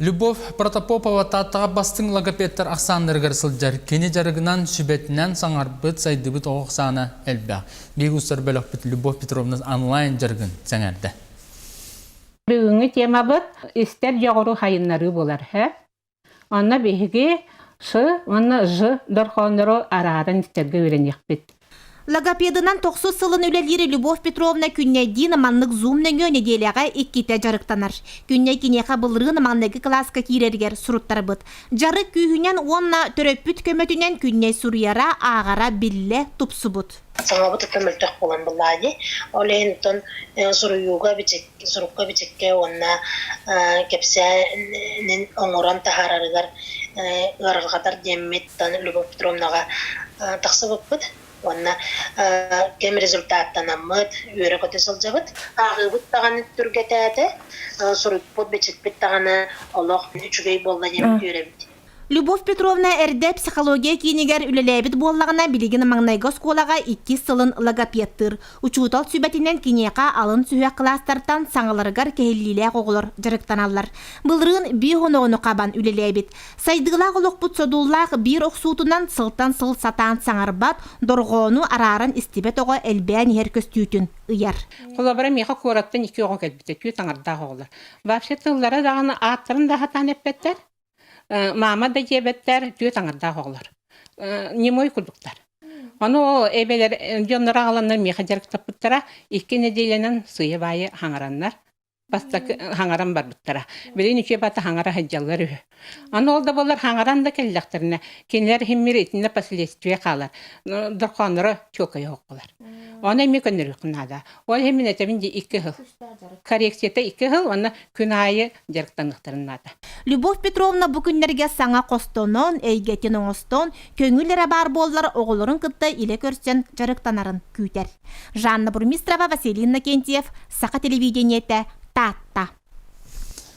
Любовь Протопопова таттаға бастың логопедтер ақсандырғыр сылжар, кені жарығынан сүбетінен саңарбыт сайдыбыт оғықсаны әлбәқ. Бейгустар бөлік біт Любовь Петровна онлайн жарғын сәңәрді. Бүгінгі тема бұд, істер жоғыру хайынлары болар. Онна бейге шы, онна жы дұрқоныру арарын істерге өренек біт. Логопедынан 90 сылын үлелері Любовь Петровна күнне дейін манлық зумның неделяға еккете жарықтанар. Күнне кенеқа бұлырын манлығы класска кейрергер сұруттар бұд. Жарық күйінен онна төрөппіт көмөтінен күнне сүрияра ағара билле тұпсы бұд. Саңа бұты төмілтіқ болан бұлады. Олейін тұн сұрыққа бічекке онна кепсәнін оңыран тахарарығар ғарғатар демметтен Любовь Петровнаға тақсы бұд. Онна кем результаттанамыд, үйрі көте сылжабыд. Ағыбыд тағаны түргетәді, сұрыппыд бечекпет тағаны олық үчігей болла демет үйребід. Любовь Петровна әрді психология кейінігер үлеләбіт боллағына білеген маңнайғы сколаға 2 сылын логопедтір. Учутал сүбәтінен кенеқа алын сүйе кластартан саңыларығар кәйілілі қоғылыр жарықтаналар. Бұлырын бей ғоноғыны қабан үлеләбіт. Сайдығылақ олық бұт содуллақ бір оқсуытынан сылтан сыл сатан саңарбат, дорғону арарын істебет оғы әлбән ер көстүйтін ұяр. Қолабыра меға қораттан 2 оғы кәлбіті күй таңырда қоғылыр. Вапше тыллары дағаны аттырын дағы танеппеттер. Мама да жебеттер түйет аңырда қоғылар. Немой күлдіктар. Оны әбелер жонлары ағаламдар меға жарық таппыттара, 2 неделенен сүйе байы хаңараннар. Баста хаңаран бар бұттара. Білейін үше баты хаңара хаджалар өй. Оны ол да болар хаңаран да кәлдіқтіріне. Кенлер хеммер етінде последствия қалар. Дұрқаныры чөкай оқылар. Оны әме көнір үкінада. Ол хеммен әтемінде 2 хыл. Коррекцията 2 хыл, оны күн айы жарықтанықтырынады. Любовь Петровна бүкіндерге саңа қостонон, әйгетін оңыстон, көңілері бар боллар оғылырын қытты иле көрсен жарықтанарын күйтер. Жанна Бурмистрова, Василий Иннокентьев, Сақа телевидениеті, Татта.